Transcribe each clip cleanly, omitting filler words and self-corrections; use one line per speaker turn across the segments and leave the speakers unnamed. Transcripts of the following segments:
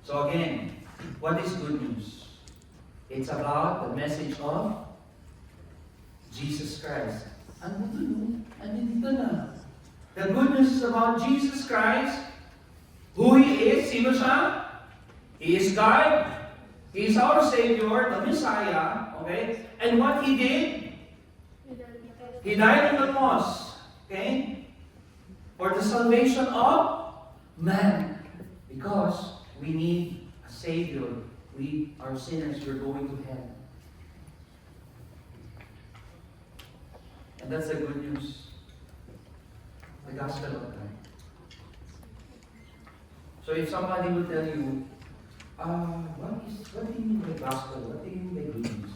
So again, what is good news? It's about the message of Jesus Christ. Andito na. The good news is about Jesus Christ, who He is. Sino siya? He is God. He is our Savior, the Messiah. Okay? And what He did? He died on the cross. Okay? For the salvation of man. Because we need a Savior. We are sinners. We're going to hell. And that's the good news. The gospel of God. So if somebody will tell you, what do you mean by gospel? What do you mean by good news?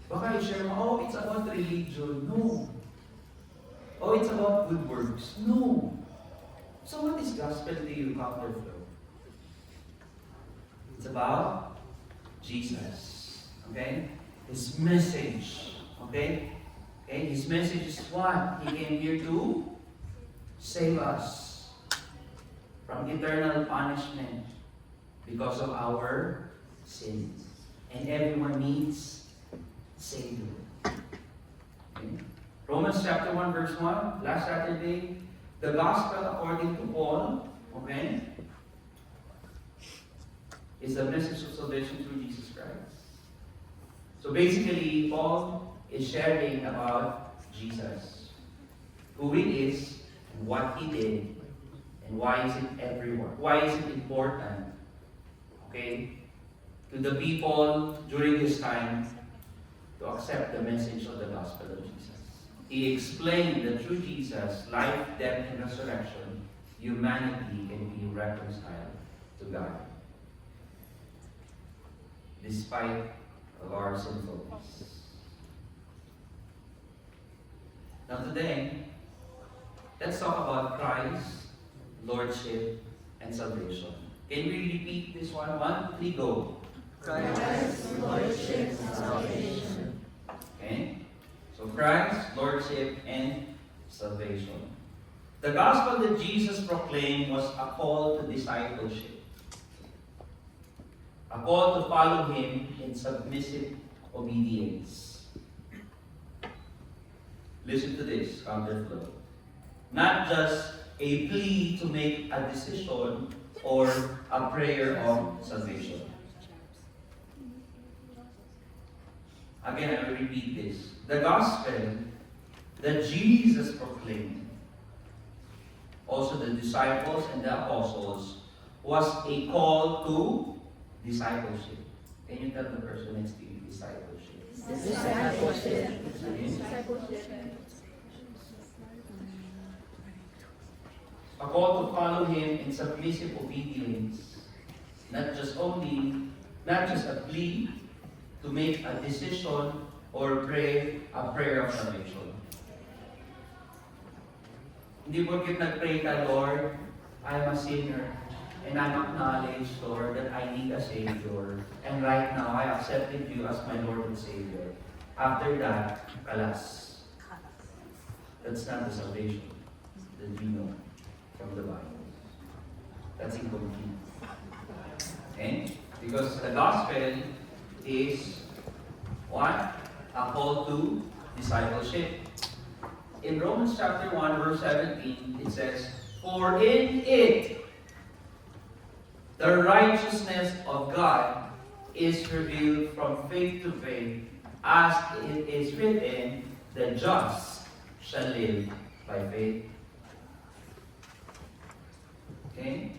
Baka i-share mo, it's about religion. No. It's about good works. No. So what is gospel to you, Counterflow? It's about Jesus. Okay? His message. Okay? His message is what? He came here to save us from eternal punishment because of our sins. And everyone needs Savior. Okay? Romans chapter 1 verse 1, last Saturday, the gospel according to Paul, okay, is the message of salvation through Jesus Christ. So basically, Paul is sharing about Jesus, who He is, and what He did, and why is it everywhere? Why is it important? Okay, to the people during this time to accept the message of the gospel of Jesus. He explained that through Jesus, life, death, and resurrection, humanity can be reconciled to God, despite of our sinfulness. Now today, let's talk about Christ, Lordship, and salvation. Can we repeat this one? 1, 3, go.
Christ, Lordship, and salvation.
Okay? So Christ, Lordship, and salvation. The gospel that Jesus proclaimed was a call to discipleship. A call to follow Him in submissive obedience. Listen to this, Counterflow. Not just a plea to make a decision or a prayer of salvation. Again, I will repeat this. The gospel that Jesus proclaimed, also the disciples and the apostles, was a call to discipleship. Can you tell the person next to you, discipleship?
Discipleship.
A call to follow Him in submissive obedience. Not just a plea to make a decision or pray a prayer of salvation. Hindi porket nag-pray ka, Lord, I am a sinner, and I acknowledge, Lord, that I need a Savior. And right now, I accepted You as my Lord and Savior. After that, kalas. That's not the salvation that we know from the Bible. That's incomplete. Okay? Because the gospel is what? A call to discipleship. In Romans chapter 1, verse 17, it says, For in it the righteousness of God is revealed from faith to faith, as it is written, the just shall live by faith. Okay?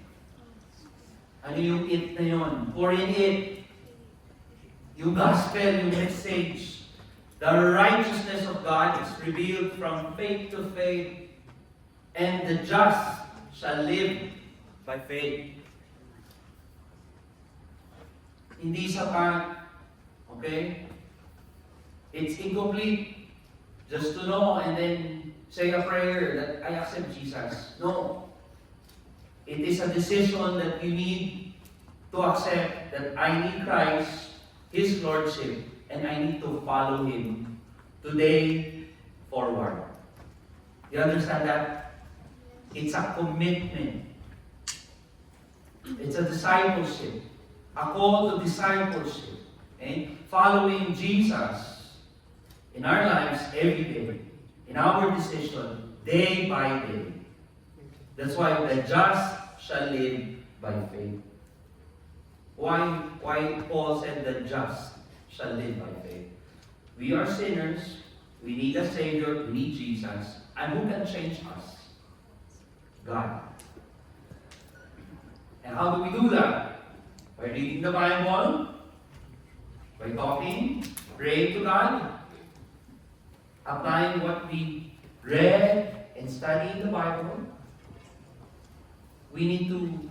Ano yung it na yun? For in it, yung gospel, yung message, the righteousness of God is revealed from faith to faith, and the just shall live by faith. Hindi sapat. Okay? It's incomplete. Just to know and then say a prayer that I accept Jesus. No. It is a decision that you need to accept that I need Christ, His Lordship, and I need to follow Him today forward. You understand that? It's a commitment. It's a discipleship. A call to discipleship. Okay? Following Jesus in our lives every day. In our decision, day by day. That's why the just shall live by faith. Why Paul said the just shall live by faith? We are sinners. We need a Savior. We need Jesus. And who can change us? God. And how do we do that? By reading the Bible, by talking, praying to God, applying what we read and studying the Bible. We need to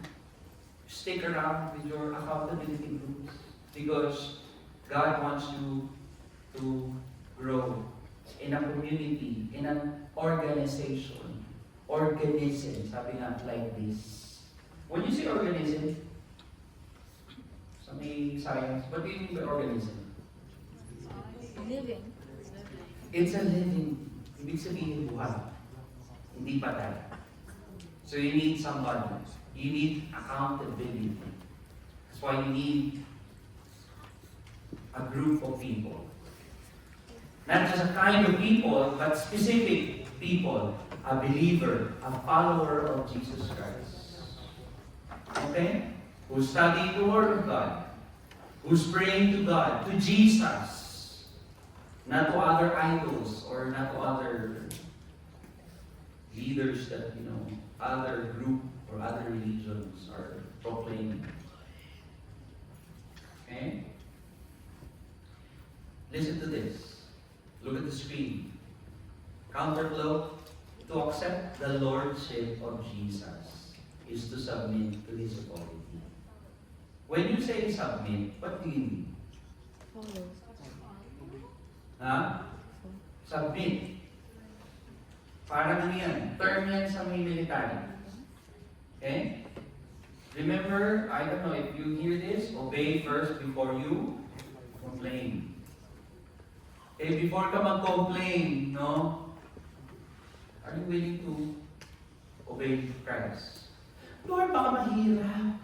stick around with your accountability groups because God wants you to grow in a community, in an organism, sabi nga like this. When you say organism, sa may science, what do you mean by organism?
Living.
It's a living. Ibig sabihin buhay. Hindi patay. So you need somebody. You need accountability. That's why you need a group of people. Not just a kind of people, but specific people. A believer, a follower of Jesus Christ. Okay? Who's studying the Word of God. Who's praying to God, to Jesus. Not to other idols or not to other leaders that, other group or other religions are proclaiming. Okay? Listen to this. Look at the screen. Counterflow. To accept the Lordship of Jesus is to submit to His authority. When you say submit, what do you mean?
Follow.
Ha? Submit. Parang ano yan? Term yan sa may military. Okay? Remember, I don't know if you hear this, obey first before you complain. Okay, before ka mag-complain, no? Are you willing to obey Christ? Lord, baka mahirap.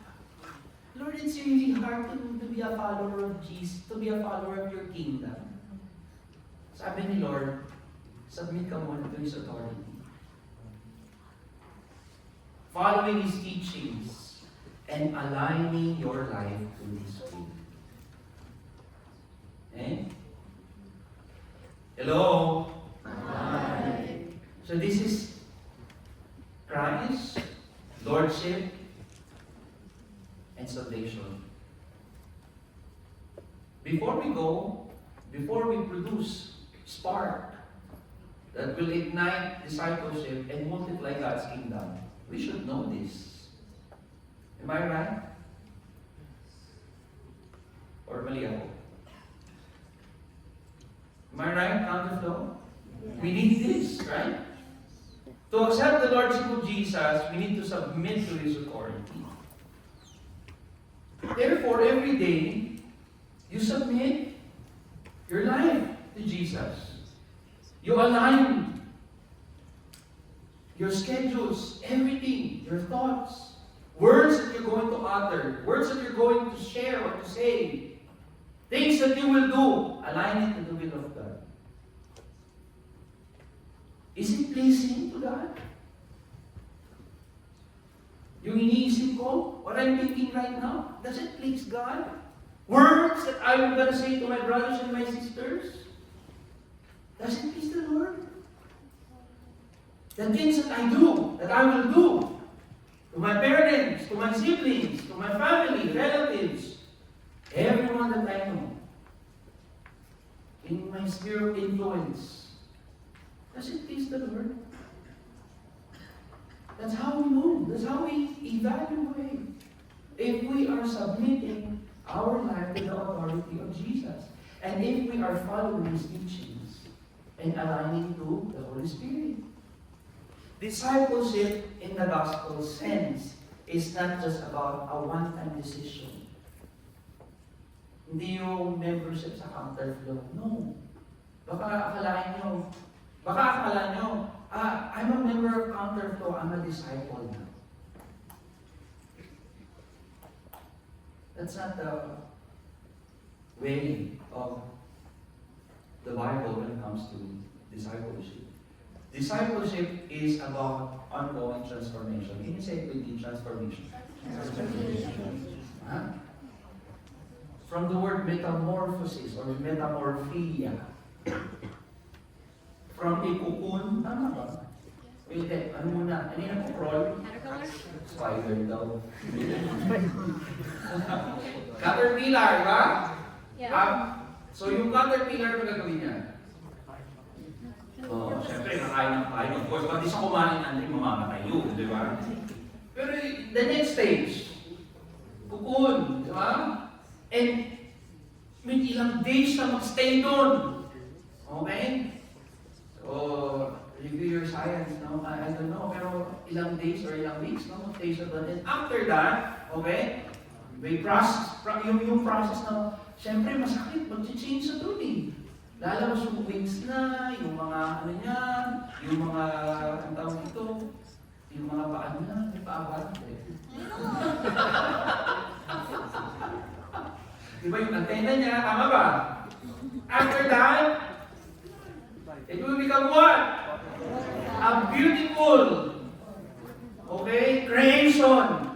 Lord, it's really hard to be a follower of Jesus, to be a follower of your kingdom. Sabi ni Lord, submit ka muna to His authority. Following His teachings and aligning your life to His will. Eh? Hello?
Hi.
So this is Christ, Lordship, and salvation. Before we produce spark that will ignite discipleship and multiply God's kingdom, we should know this. Am I right? Or mali ako? Am I right, Counterflow? We need this, right? To accept the Lordship of Jesus, we need to submit to His authority. Therefore, every day, you submit your life to Jesus. You align your schedules, everything, your thoughts, words that you're going to utter, words that you're going to share or to say, things that you will do, align it to the will of God. Is it pleasing to God? Yung iniisip ko, what I'm thinking right now, does it please God? Words that I'm going to say to my brothers and my sisters, does it please the Lord? The things that I do, that I will do, to my parents, to my siblings, to my family, relatives, everyone that I know, in my sphere of influence, does it please the Lord? That's how we move. That's how we evaluate if we are submitting our life to the authority of Jesus. And if we are following His teachings and aligning to the Holy Spirit. Discipleship in the gospel sense is not just about a one-time decision. Hindi yung membership sa Counterflow. No. Baka akala nyo, I'm a member of Counterflow, I'm a disciple now. That's not the way of the Bible when it comes to discipleship. Discipleship is about ongoing transformation. Can you say it with me, transformation? Huh? From the word metamorphosis or metamorphia. From a cocoon, tama ba? Wait, ano muna? Ano yung crawl?
Caterpillar?
Spider daw. Caterpillar, ba?
Yeah.
So yung caterpillar, ano gagawin niya? Oh, syempre, nakain ng kain. Of course, pati sa kumain, Andre, mamamatay yun, di ba? Pero the next stage, cocoon, di ba? And may ilang days na mag-stay doon. Okay? So, review your science, no? I don't know, pero ilang days or ilang weeks, no? Mag-stay siya doon. And after that, okay? May process, yung process na, syempre, masakit, mag-change sa doon eh. Lalabas yung wings na, yung mga ano niya, yung mga, ang tawag ito, yung mga paan na, may paabante. Diba yung antena niya, tama ba? After that, it will become what? A beautiful, okay, creation.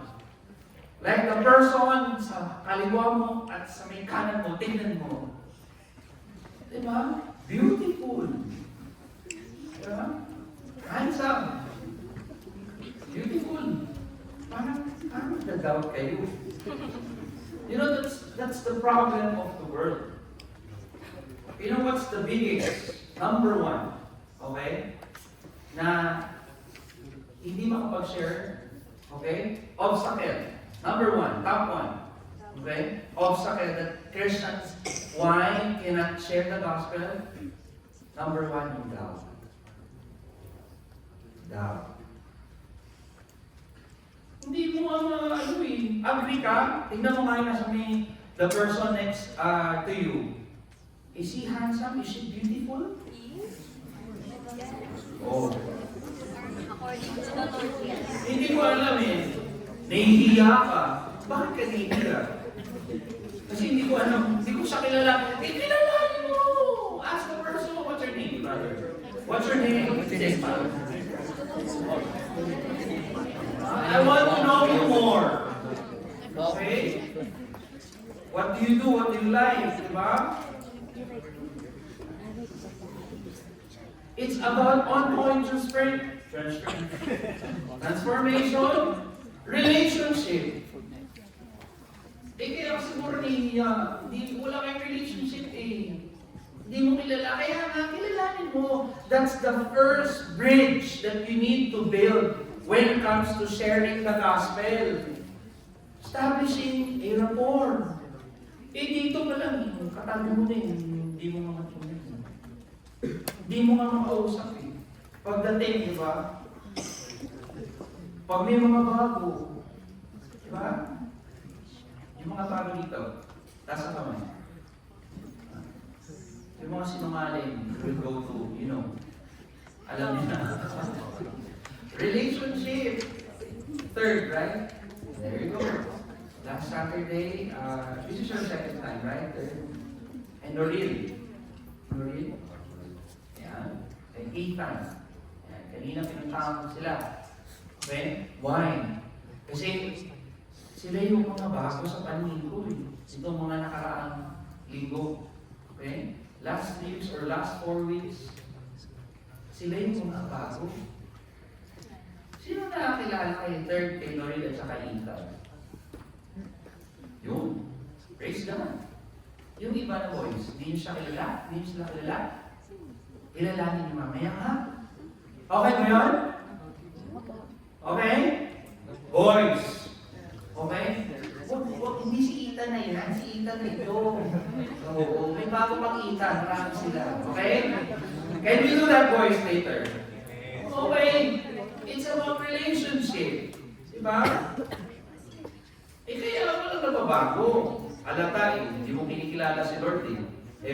Like the person sa kaliwa mo at sa may kanan mo, tingnan mo. Diba? Beautiful. Diba? Handsome. Beautiful. Parang nag-doubt kayo. You know, that's the problem of the world. You know what's the biggest? Number one, okay? Na hindi makapag-share, okay? Obstacle. Number one, top one. Okay? Obstacle that Christians, why cannot share the gospel? Number one, yung doubt. Doubt. Hindi mo ano eh. Agree ka? Tingnan mo nga yung nasa may, the person next to you. Is he handsome? Is she beautiful? Oh.
According to the Lord, yes.
Hindi ko alam eh. Nahihiya ka. Bakit ka nahihiya? Kasi hindi ko alam. Hindi ko siya kilala. Kilalanin mo! Ask the person, what's your name, brother? What's your name? I want to know you more. Okay? What do you do? What do you like? Diba? It's about ongoing transformation, relationship. Kaya siguro niya, wala kayong relationship eh. Hindi mo kilala. Kaya nga, kilalanin mo. That's the first bridge that you need to build when it comes to sharing the gospel. Establishing a rapport. Eh dito pa lang, katabi mo din, hindi mo nga matunin. Hindi mo nga makausap eh. Pagdating, di ba? Pag may mga bago, di ba? Yung mga bago dito, taas ang kamay. Yung mga sinungaling, will go to, you know, alam niyo na. Relationship. Third, right? There you go. Last Saturday, this is your second time, right? And Noril. Noril? Yan. And 8 times. Yan. Kanina pinuntahan ko sila. Okay? Why? Kasi sila yung mga bago sa paningin ko eh. Itong mga nakaraang linggo. Okay? Last 3 weeks or last 4 weeks, sila yung mga bago. Sino nakakilala kay third, kay Noril at saka Ethan? Yun. Praise God. Yung iba na boys, hindi nyo siya kilala? Hindi nyo sila kilala? Kilalanin nyo mamaya ha? Okay mo yun? Okay? Boys. Okay? Hindi si Ethan na yan. Si Ethan na ito. Oo. May bago pang Ethan. Marami sila. Okay? Can we do that boys later? Okay. It's about relationship. Diba? Kaya ako lang nababago. Alata eh, hindi mo kinikilala si Lord eh.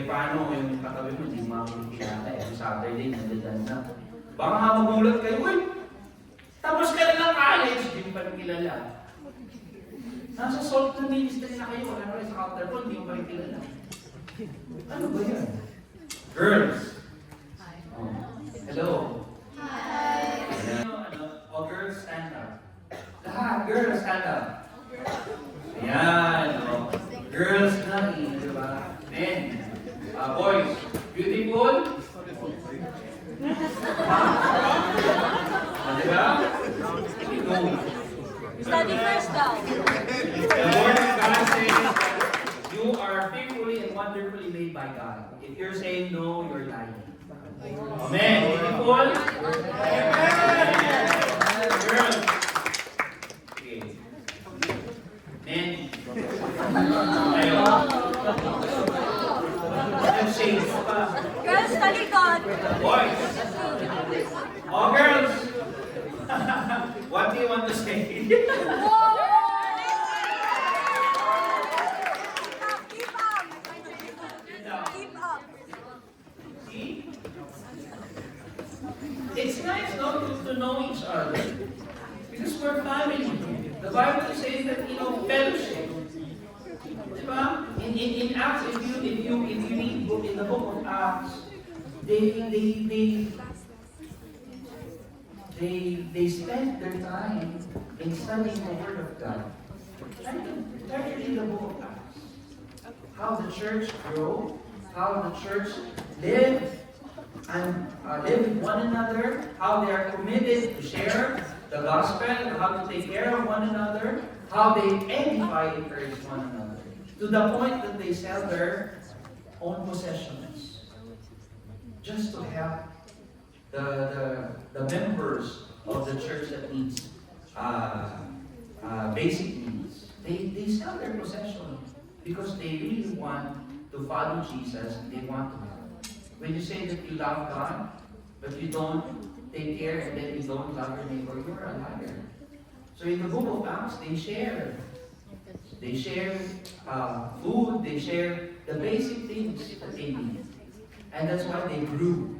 Paano yung katabi mo, hindi mo kinikilala eh. Saturday, nandiyan na. Baka nga magulat kayo, uy! Tapos ka na ng college, hindi mo pa kilala. Nasa salt na ministry na kayo, wala na rin sa counterpoint, hindi mo pa rin kilala. Ano ba yan? Girls. Oh. Hello. Hi. Oh, girls, stand up. Lahat, girls, stand up. Ayan, oh. Girls na, di ba? Men. Boys, beautiful. Di ba? No.
Study first daw.
The Lord God says that you are fearfully and wonderfully made by God. If you're saying no, you're lying. Amen. Beautiful? Amen. Girls. Okay. Men. Ayaw. Let's say,
Girls, study God.
boys. Oh, girls. What do you want to say?
Keep up. Keep up.
See? It's nice not to know each other. Because we're family. The Bible says that, fellowship. Diba? In Acts, if you read in the book of Acts, they spend their time in studying the Word of God. Try to read the book of Acts. How the church grew, how the church lived, and live with one another, how they are committed to share the gospel, how to take care of one another, how they edify and encourage one another, to the point that they sell their own possessions just to help the members of the church that needs basic needs. They sell their possession because they really want to follow Jesus. They want to help. When you say that you love God, but you don't take care and then you don't love your neighbor, you're a liar. So in the book of Acts, they share. They share food, they share the basic things that they need. And that's why they grew.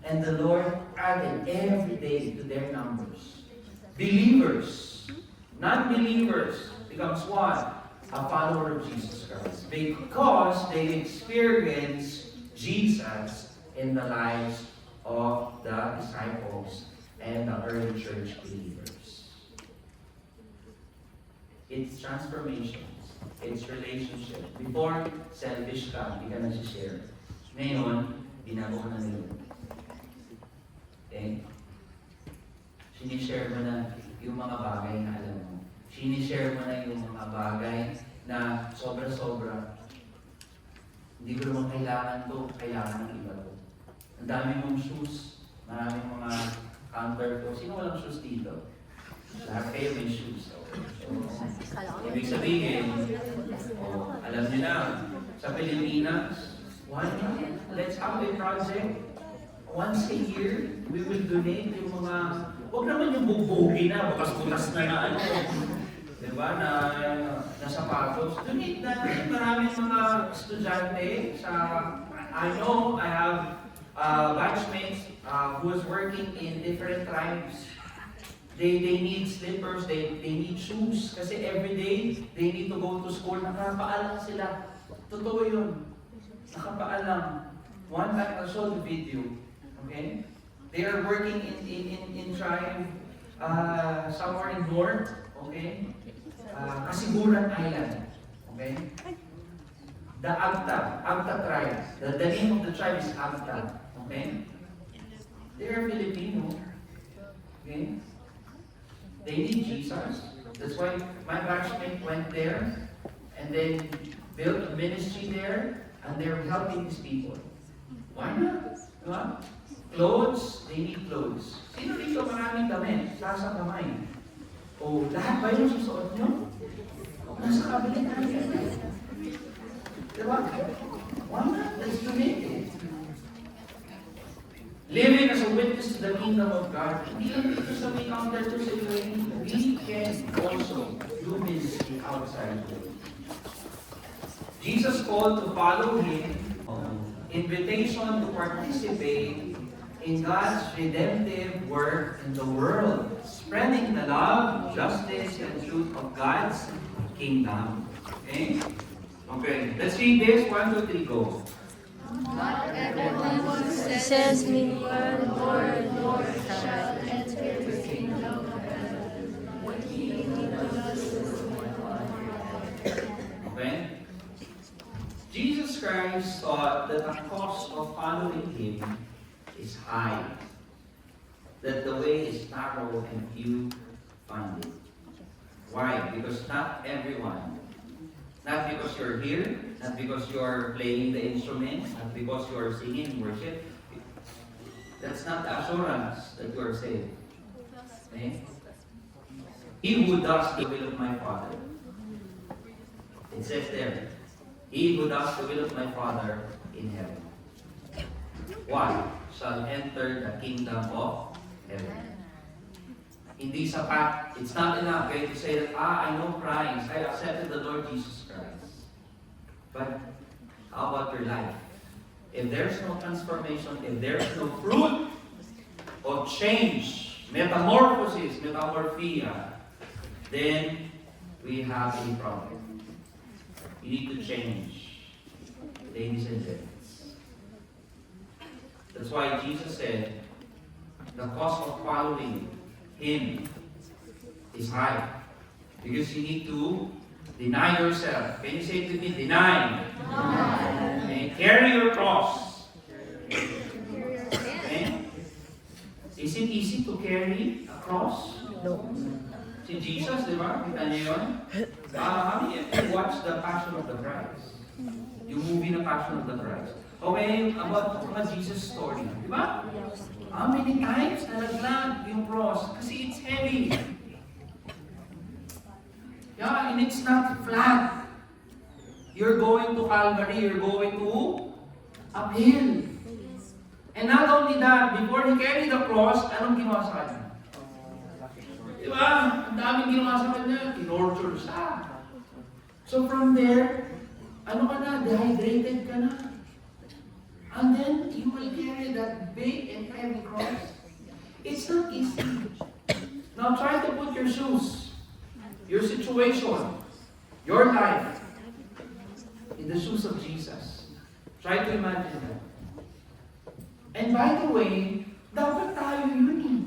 And the Lord added every day to their numbers. Believers, non-believers, becomes what? A follower of Jesus Christ. Because they experience Jesus in the lives of the disciples and the early church believers. It's transformations. It's relationship. Before, selfish ka, hindi ka nasi-share. Ngayon, binago ka na nila. Okay? Sinishare mo na yung mga bagay na alam mo. Sinishare mo na yung mga bagay na sobra-sobra. Hindi ko naman kailangan to, kailangan ng iba to. Ang dami mong shoes, maraming mga counter ko. Sino walang shoes dito? Lahat kayo may shoes. So, ibig sabihin, alam niyo na, sa Pilipinas, let's have a project. Once a year, we will donate yung mga, huwag naman yung bugbugi na, bukas-bukas na ano, diba, na sapatos. Donate na maraming mga estudyante sa, I know I have batchmates who is working in different tribes. They need slippers, they need shoes, kasi every day, they need to go to school. Nakapaalam sila. Totoo yun. Nakapaalam. One time I saw the video. Okay? They are working in tribe somewhere in north. Okay? Kasiguran Island. Okay? The Agta tribe. The name of the tribe is Agta. Okay? They are Filipino. Okay? They need Jesus. That's why my batchmate went there and then built a ministry there, and they're helping these people. Why not? Diba? Clothes, they need clothes. Sino dito maraming damit? Nasa kamay. O lahat ba yung susuot nyo? Nasa kabili natin. Diba? Why not? Let's donate it. Living as a witness to the kingdom of God, hindi lang dito sa may counter to sa UAE. We can also do ministry outside. Jesus called to follow Him, invitation to participate in God's redemptive work in the world, spreading the love, justice, and truth of God's kingdom. Okay? Okay, let's read this. 1, 2, 3, go.
Says me, Lord, shall enter the kingdom.
Okay? Jesus Christ thought that the cost of following Him is high. That the way is narrow and few find it. Why? Because not everyone, not because you're here, not because you're playing the instrument, not because you're singing worship, that's not the assurance that you are saved. Okay? He who does the will of my Father. It says there, he who does the will of my Father in heaven. One shall enter the kingdom of heaven. Hindi sapat. It's not enough to say that, I know Christ. I accepted the Lord Jesus Christ. But how about your life? If there's no transformation, if there's no fruit of change, metamorphosis, metamorphia, then we have a problem. You need to change, ladies and gents. That's why Jesus said, the cost of following Him is high. Because you need to deny yourself. Can you say it with me? Deny. Okay. Carry your cross. Okay. Is it easy to carry a cross?
No.
Si Jesus, di ba? Kita niyo yun? Watch the Passion of the Christ. Yung movie na Passion of the Christ. Okay, about mga Jesus story. Di ba? How many times nalaglag yung cross? Kasi it's heavy. Yeah, and it's not flat. You're going to Calvary, you're going to uphill. And not only that, before he carried the cross, anong ginawa sa kanya? Diba? Ang daming ginawa sa kanya. Tinorture siya. So from there, ano ka na? Dehydrated ka na. And then, you will carry that big and heavy cross. It's not easy. Now try to put your shoes, your situation, your life, in the shoes of Jesus. Try to imagine that. And by the way, dapat tayo yun eh.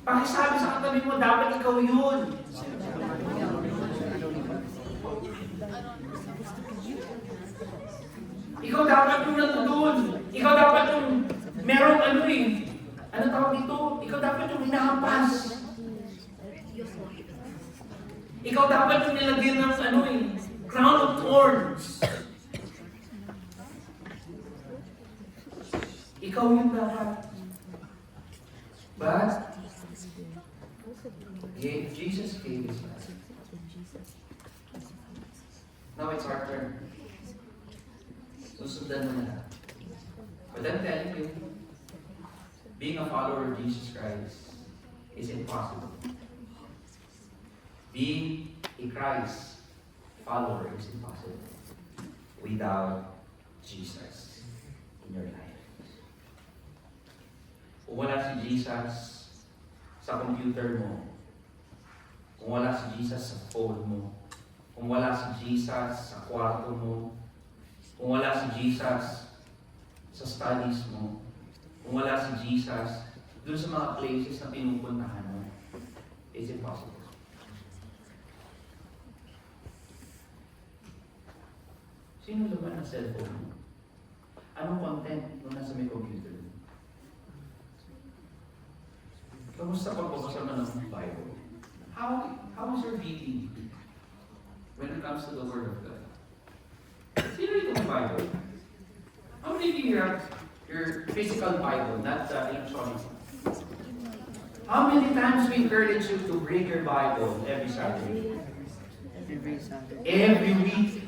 Pakisabi sa katabi mo, dapat ikaw yun. Ikaw dapat yung natudoon. Ikaw dapat yung merong ano tawag dito? Ikaw dapat yung hinahampas. Ikaw dapat yung nilagyan ng crown of thorns. Ikaw yung dapat. But, Jesus gave His life. Now it's our turn. Susundan mo na. But I'm telling you, being a follower of Jesus Christ is impossible. Being a Christ follower is impossible without Jesus in your life. Kung wala si Jesus sa computer mo, kung wala si Jesus sa phone mo, kung wala si Jesus sa kwarto mo, kung wala si Jesus sa studies mo, kung wala si Jesus dun sa mga places na pinupuntahan mo, it's impossible. Sino laman ang cellphone mo? Anong content nung nasa may computer mo? Kamusta pagbabasa mo ng Bible? How is your reading when it comes to the Word of God? Sino itong Bible? How many of you have your physical Bible, not the electronic? How many times we encourage you to bring your Bible every Saturday? Every week.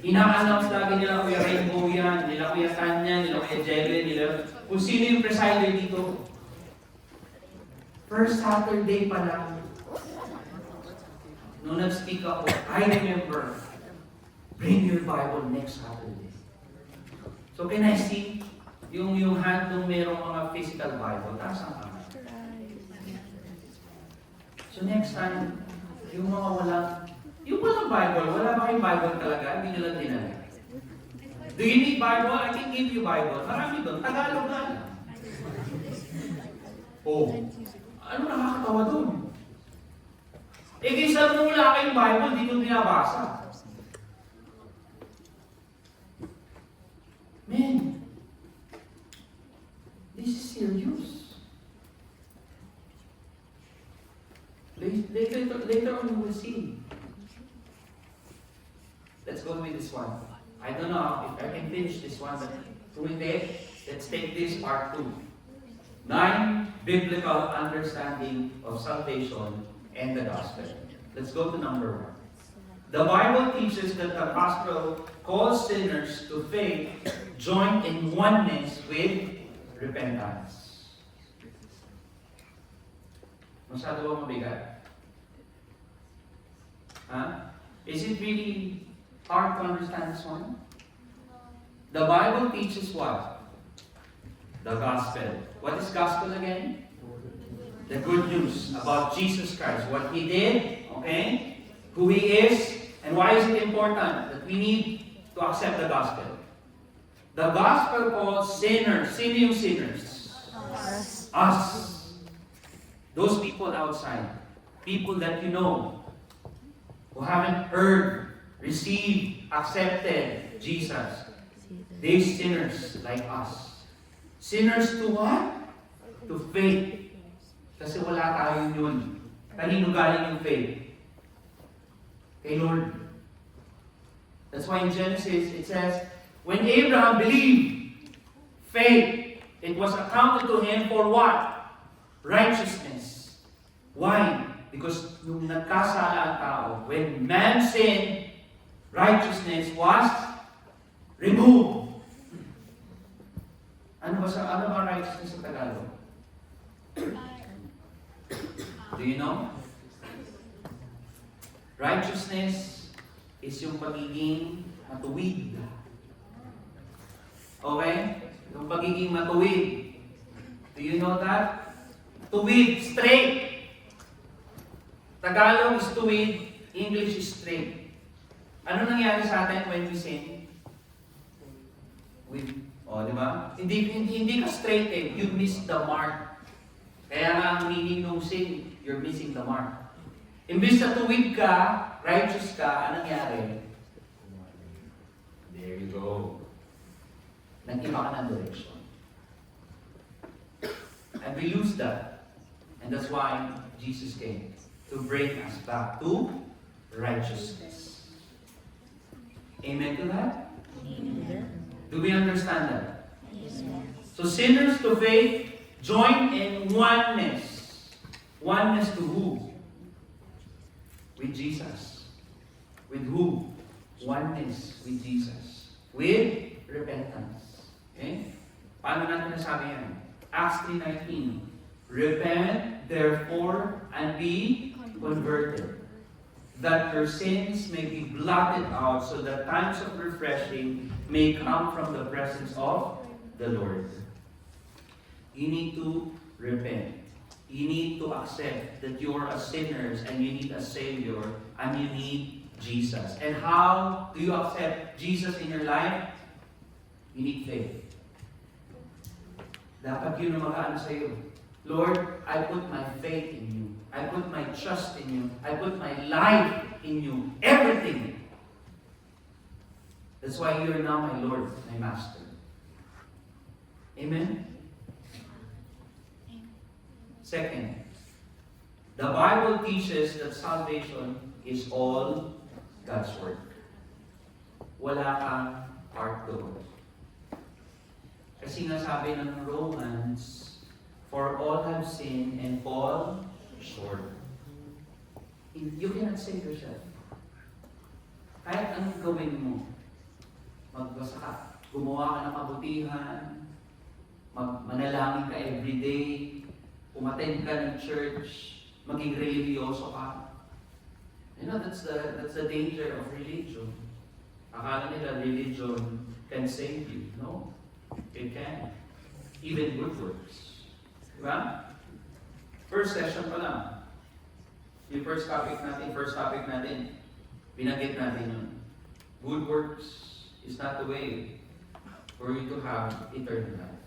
Ina-announce lagi nila Kuya Rainbow yan, nila Kuya Tanya, nila Kuya Jelly, nila kung sino yung presider dito. First Saturday pa lang, nung nag-speak ako, I remember, bring your Bible next Saturday. So can I see yung hand nung merong mga physical Bible, taas ang kamay. So next time, Yung mga walang Bible, wala ba kayong Bible talaga? Hindi nyo lang dinala. Do you need Bible? I can give you Bible. Marami doon. Tagalog na. Oh, ano nakakatawa doon? Eh, kaysa nung wala kayong Bible, di nyo binabasa. Man, this is serious. Later on, you will see. Let's go with this one. I don't know if I can finish this one, but let's take this part 2. 9 biblical understanding of salvation and the gospel. Let's go to number 1. The Bible teaches that the gospel calls sinners to faith, joined in oneness with repentance. Masyado ba mabigat? Huh? Is it really hard to understand this one? The Bible teaches what? The gospel. What is gospel again? The good news about Jesus Christ. What He did, okay? Who He is, and why is it important that we need to accept the gospel? The gospel calls sinners. Sino yung sinners? Us. Those people outside. People that you know. Who haven't heard, received, accepted Jesus. These sinners like us. Sinners to what? To faith. Kasi wala tayong yun. Kanino galing yung faith? Kay Lord. That's why in Genesis it says, when Abraham believed, faith, it was accounted to him for what? Righteousness. Why? Because nung nagkasala ang tao, when man sinned, righteousness was removed. Ano ba righteousness sa Tagalog? Do you know? Righteousness is yung pagiging matuwid. Okay? Yung pagiging matuwid. Do you know that? Tuwid, straight. Tagalog is tuwid, English is straight. Ano nangyari sa atin when we sin? Di ba? Hindi ka straight eh. You miss the mark. Kaya nga ang meaning ng sin, you're missing the mark. Imbis na tuwid ka, righteous ka, anong nangyari? There you go. Nag-iba ka ng direction. And we lose that. And that's why Jesus came. To bring us back to righteousness. Amen to that?
Amen.
Do we understand that?
Yes.
So sinners to faith join in oneness. Oneness to who? With Jesus. With who? Oneness with Jesus. With repentance. Okay? Paano natin nasabi yan? Acts 3:19. Repent, therefore, and be converted, that your sins may be blotted out, so that times of refreshing may come from the presence of the Lord. You need to repent. You need to accept that you are a sinner and you need a Savior and you need Jesus. And how do you accept Jesus in your life? You need faith. Dapat yun ang mag-aano sa iyo. Lord, I put my faith in you. I put my trust in you. I put my life in you. Everything. That's why you are now my Lord, my Master. Amen? Second, the Bible teaches that salvation is all God's work. Wala kang part doon. Kasi nga sabi ng Romans, for all have sinned and fall short. You cannot save yourself. Kahit anong gawin mo, magbasa ka, gumawa ka ng kabutihan, manalangin ka everyday, umattend ka ng church, maging religyoso ka. You know, that's the danger of religion. Akala nila religion can save you. No, it can. Even good works. Diba? First session pa lang. Yung first topic natin, binanggit natin yun. Good works is not the way for you to have eternal life.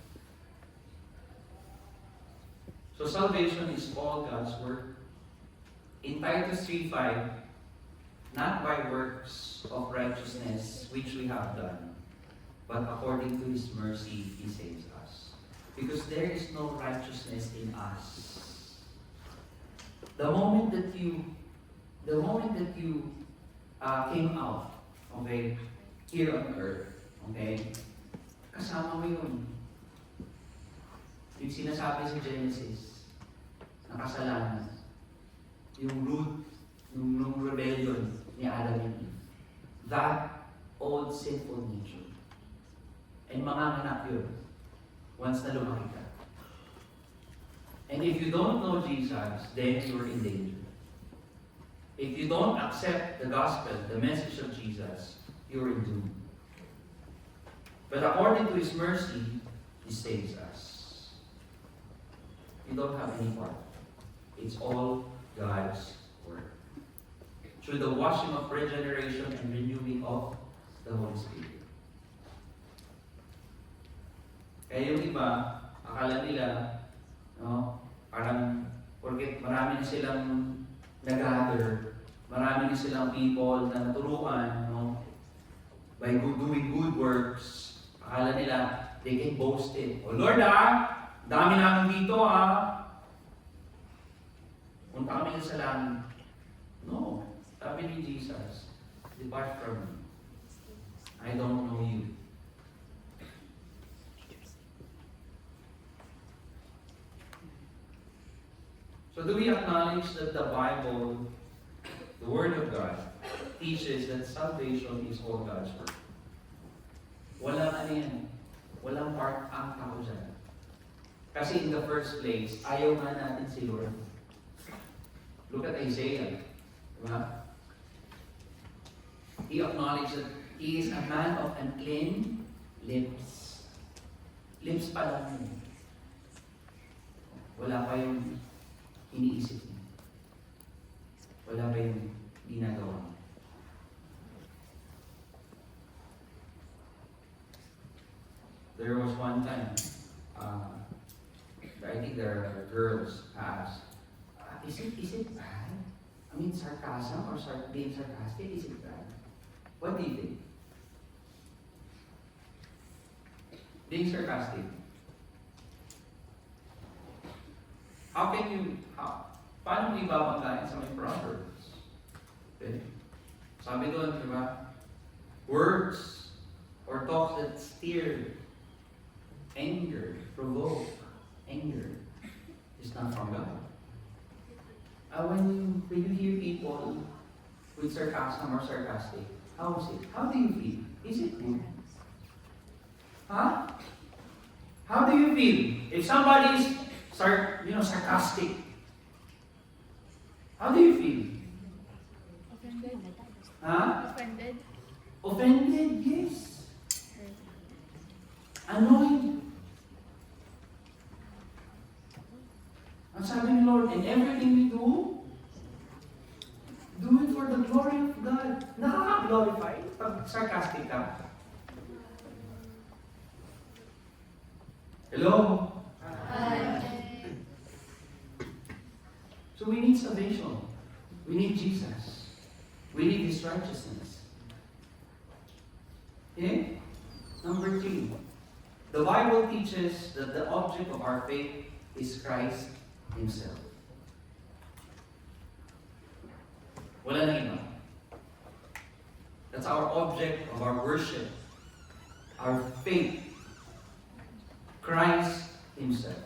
So salvation is all God's work. In Titus 3:5, not by works of righteousness which we have done, but according to His mercy, He saves us. Because there is no righteousness in us. The moment that you came out, okay, here on earth, okay, kasama mo yun. Yung sinasabi sa Genesis, na kasalanan, yung root, yung rebellion ni Adam and Eve, that old sinful nature. And manganganak yun once na lumaki ka. And if you don't know Jesus, then you're in danger. If you don't accept the gospel, the message of Jesus, you're in doom. But according to His mercy, He saves us. You don't have any part. It's all God's work. Through the washing of regeneration and renewing of the Holy Spirit. Kaya yung iba, akala nila, no, parang, porque marami na silang nag-gather, marami na silang people na naturuan, no, by doing good works, akala nila, they can boast it. Oh Lord dami namin dito punta kami sa langit. No, sabi ni Jesus, depart from me. I don't know you. So do we acknowledge that the Bible, the Word of God, teaches that salvation is all God's work? Walang part ang tao dyan. Kasi in the first place, ayaw nga natin si Lord. Look at Isaiah. Diba? He acknowledged that he is a man of unclean lips. Lips pa lang yun. Wala pa yung iniisip niya. Wala pa yung ginagawa niya. There was one time, I think there are girls asked, is it bad? I mean, sarcasm or being sarcastic, is it bad? What do you think? Being sarcastic. Paano mo ibabanggain sa may Proverbs? Okay. Sabi doon, di ba? Words or talks that stir anger, provoke anger is not from God. When you hear people with sarcasm or sarcastic, how is it? How do you feel? Is it good? Huh? How do you feel? If somebody is sarcastic, how do you feel?
Offended.
Huh?
Offended.
Offended, yes. Annoyed. Ang sabi ni Lord, in everything we do it for the glory of God. Nakaka-glorify pag sarcastic ka. Hello?
Hi.
So we need salvation. We need Jesus. We need His righteousness. Okay? Number 3. The Bible teaches that the object of our faith is Christ Himself. Wala na iba. That's our object of our worship. Our faith. Christ Himself.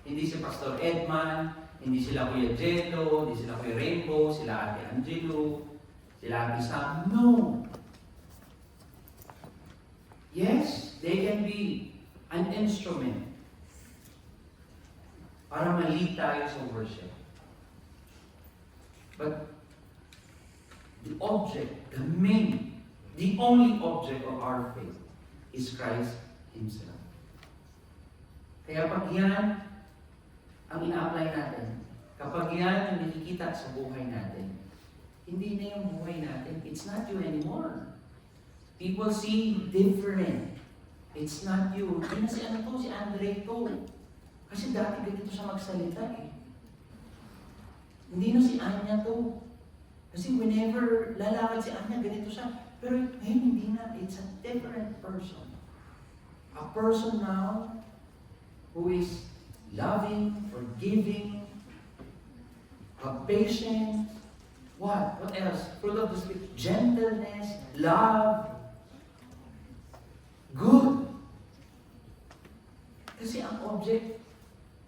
Hindi si Pastor Edman, hindi sila Kuya Jello, hindi sila Kuya Rainbow, sila Ate Angelo, sila Ate Sam. No. Yes, they can be an instrument para mali tayo sa worship. But the object, the only object of our faith is Christ Himself. Kaya pag yan ang ina-apply natin, Kapag yan ang nakikita sa buhay natin, hindi na yung buhay natin. It's not you anymore. People see different. It's not you. Hindi na si ano to, si Andre to. Kasi dati ganito siya magsalita eh. Hindi na si Anya to. Kasi whenever lalakad si Anya, ganito siya. Pero ngayon hindi na. It's a different person. A person now who is loving, forgiving, patient. What? What else? Fruit of the Spirit. Gentleness, love, good. Kasi ang object,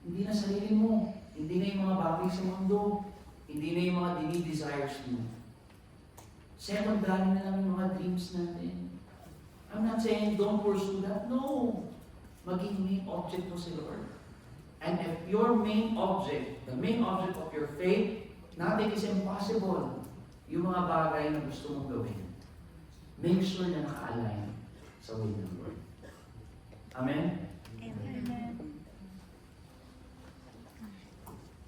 hindi na sarili mo. Hindi na yung mga bagay sa mundo. Hindi na yung mga desires mo. Secondary na lang yung mga dreams natin. I'm not saying don't pursue that. No. Maging main object mo si Lord. And if your main object, the main object of your faith, nothing is impossible. Yung mga bagay na gusto mong gawin, make sure na naka-align sa will ng Lord. Amen?
Amen.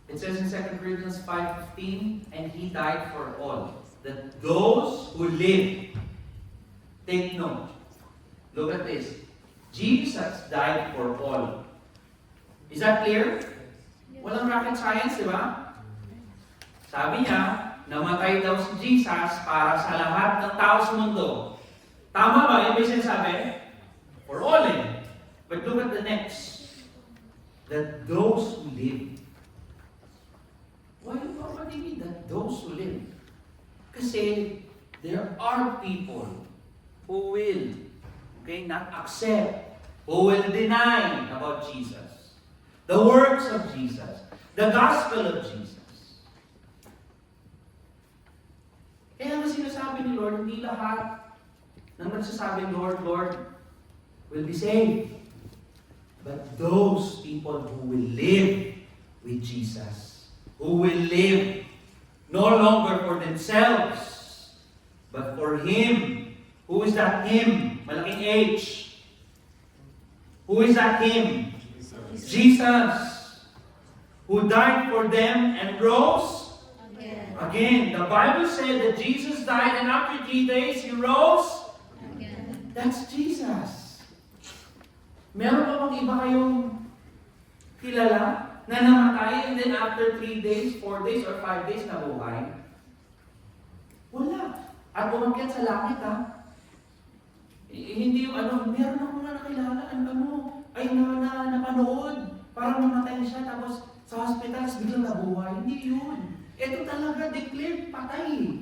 It says in 2 Corinthians 5:15, and He died for all, that those who live, take note. Look at this. Jesus died for all. Is that clear? Walang rocket science, di ba? Sabi niya, namatay daw si Jesus para sa lahat ng tao sa mundo. Tama ba? Yung may sinasabi? For all eh. But look at the next. That those who live. What do you mean that those who live? Kasi there are people who will, not accept, who will deny about Jesus. The works of Jesus. The gospel of Jesus. Kaya nga sinasabi ni Lord, hindi lahat ng nagsasabi, Lord, Lord, will be saved. But those people who will live with Jesus, who will live no longer for themselves, but for Him. Who is that Him? Malaking H. Who is that Him? Jesus. Who died for them and rose again. The Bible said that Jesus died and after 3 days He rose again. That's Jesus. Meron pa bang iba kayong kilala na namatay and then after 3 days, 4 days, or 5 days nabuhay? Wala. At umakyat sa langit hindi yung meron ako nga nakilala, napanood. Parang namatay siya, tapos sa hospital, biglang nabuhay. Hindi yun. Ito talaga, declared patay.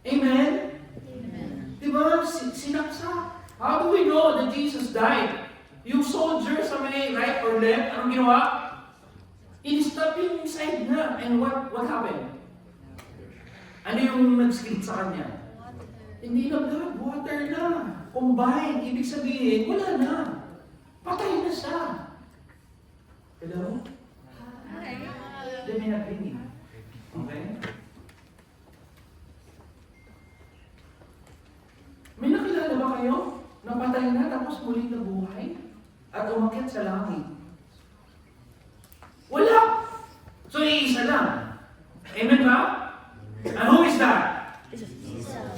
Amen?
Amen.
Diba? Sinaksak. How do we know that Jesus died? Yung soldier sa may right or left, anong ginawa? In-stop yung side na. And what happened? Ano yung nag-skid sa kanya? Hindi na blood, water na. Combine. Ibig sabihin, wala na. Patay na siya. Hello?
Hi.
Hindi, may nagrinig. Okay? May nakilala ba kayo? Napatay na tapos muling nabuhay? At umakyat sa langit? Wala! So, iisa lang. Amen ba? And who is that?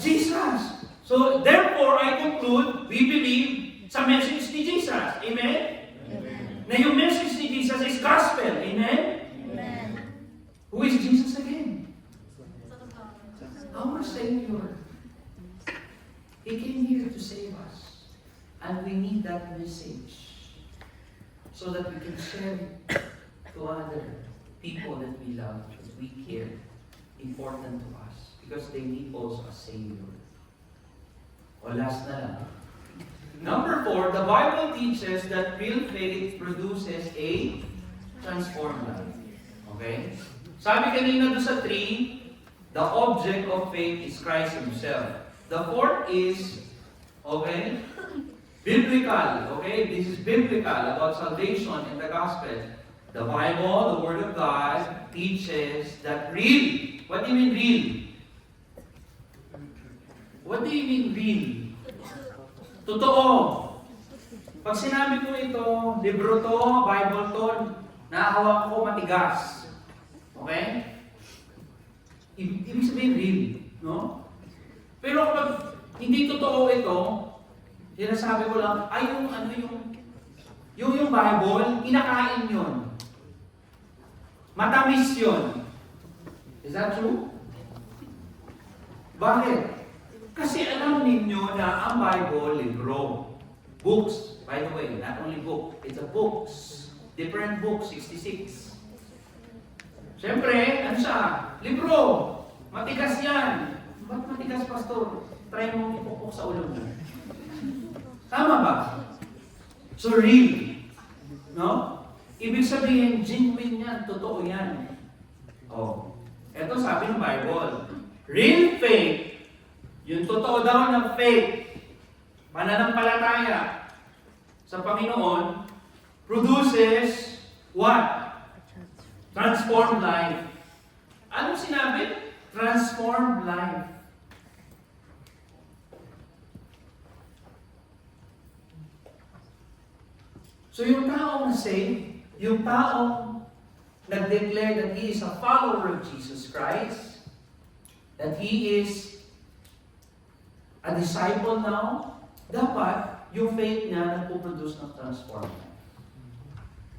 Jesus. So, therefore, I conclude, we believe sa message ni Jesus. Amen?
Amen.
Na yung message ni Jesus is gospel. Amen?
Amen.
Who is Jesus again? Our Savior. He came here to save us. And we need that message so that we can share it to other people that we love, that we care, important to us, because they need also a Savior. O last na lang. Number 4, the Bible teaches that real faith produces a transformed life. Okay? Sabi kanina doon sa 3, the object of faith is Christ Himself. The 4th is, biblical. Okay? This is biblical about salvation and the gospel. The Bible, the Word of God, teaches that real. What do you mean real? What do you mean real? Totoo. Pag sinabi ko ito, libro to, Bible to, nahawak ko matigas. Okay? Ibig sabihin real, no? Pero kapag hindi totoo ito, sinasabi ko lang, ay yung Bible, kinakain yun. Matamis yun. Is that true? Bakit? Kasi alam ninyo na ang Bible, libro, books, by the way, not only book, it's a books. Different books, 66. Siyempre, ano siya? Libro. Matigas yan. Ba't matigas, Pastor? Try mo ipukpok sa ulo mo. Tama ba? So real. No? Ibig sabihin, genuine yan. Totoo yan. Oh. Ito sabi ng Bible. Real faith, yung totoo daw ng faith, pananampalataya sa Panginoon, produces what? Transformed life. Anong sinabi? Transformed life. So yung taong saved, yung taong nag-declare that he is a follower of Jesus Christ, that he is a disciple now, dapat yung faith niya nagpuproduce ng transformed life.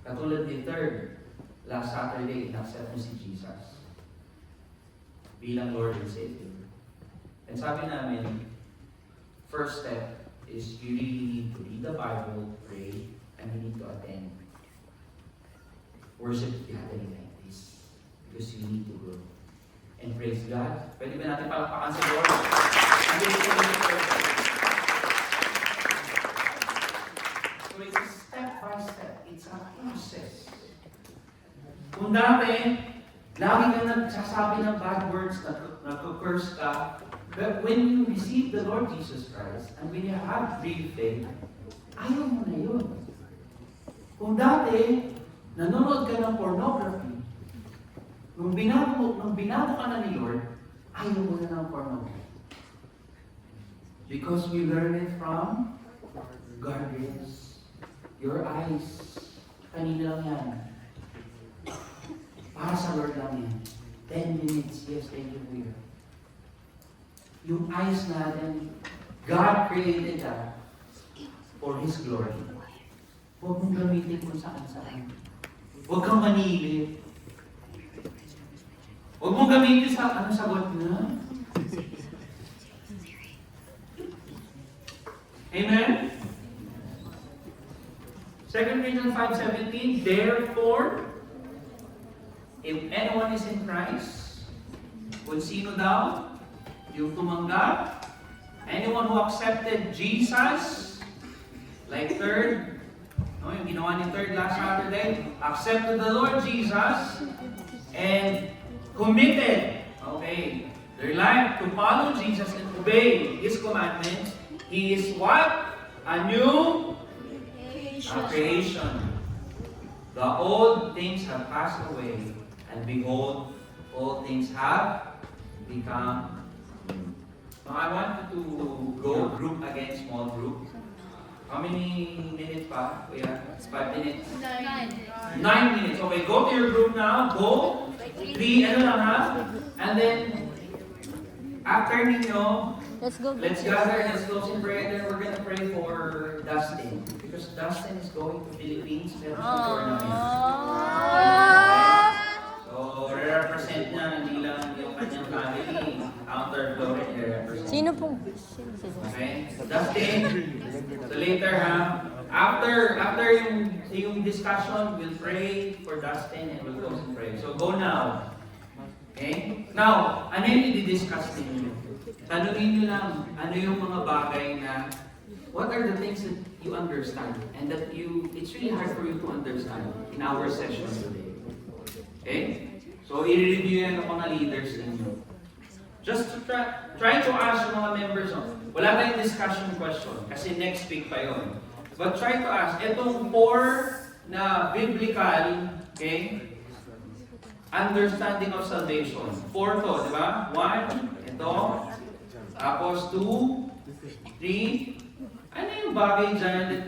Katulad ni third, last Saturday, in-accept mo si Jesus bilang Lord and Savior. And sabi namin, first step is you really need to read the Bible, pray, and you need to attend worship gathering like this because you need to grow. And praise God. Pwede ba natin palakpakan sa Lord? So it's a step by step. It's a process. Kung dati, lagi kang nagsasabi ng bad words, nag-curse ka, but when you receive the Lord Jesus Christ, and when you have real faith, ayaw mo na yun. Kung dati, nanonood ka ng pornography, nung binago ka na ni Lord, ayaw mo na ng pornography. Because we learn it from guardians. Your eyes, kanina lang yan. Para sa Lord lang yan. 10 minutes, yes, thank you, Kuya. Yung eyes natin, God created that for His glory. Huwag mong gamitin kung saan-saan. Huwag kang manilip. Huwag mong gamitin sa anong sagot na. Amen? 2 Corinthians 5:17, therefore, if anyone is in Christ, kung sino daw, yung tumanggap, anyone who accepted Jesus, like third, no, yung ginawa ni third last Saturday, accepted the Lord Jesus and committed, okay, their life to follow Jesus and obey His commandments. He is what? A new creation. The old things have passed away, and behold, all things have become new. Now I want you to go group against small group. How many minutes pa? Kuya? 5 minutes? 9 minutes. Okay, go to your group now. Go. 3, ano lang ha? And then, after ninyo, let's gather and let's close in prayer. Then we're gonna pray for Dustin. Because Dustin is going to Philippines. Meron sa tournament. So, re-represent niya, hindi lang yung kanyang family. Outer glory, re-represent.
Sino pong?
Okay? Dustin, so later ha, after yung discussion, we'll pray for Dustin and we'll close in prayer. So go now. Okay? Now, ano yung i-discuss ninyo? Tanungin nyo lang, ano yung mga bagay na, what are the things that you understand and that it's really hard for you to understand in our session today. Okay? So, i-review yan ng mga leaders ninyo. Just to try to ask yung mga members, wala tayong discussion question kasi next week pa yun. But try to ask, itong 4 na biblical, okay, understanding of salvation. 4 to, di ba? 1, ito, tapos 2, 3, ano yung bagay dyan that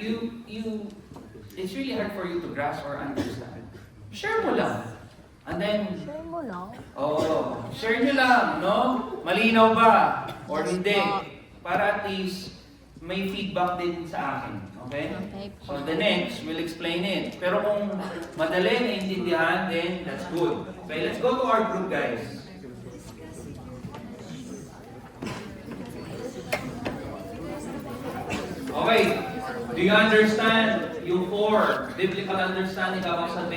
it's really hard for you to grasp or understand? Share mo lang. And then,
Share mo lang.
share nyo lang, no? Malinaw ba? Or hindi? Para at least may feedback din sa akin. Okay?
Okay.
So the next, we'll explain it. Pero kung madali naintindihan, then that's good. Okay, let's go to our group, guys. Okay, do you understand yung 4 biblical understanding about salvation?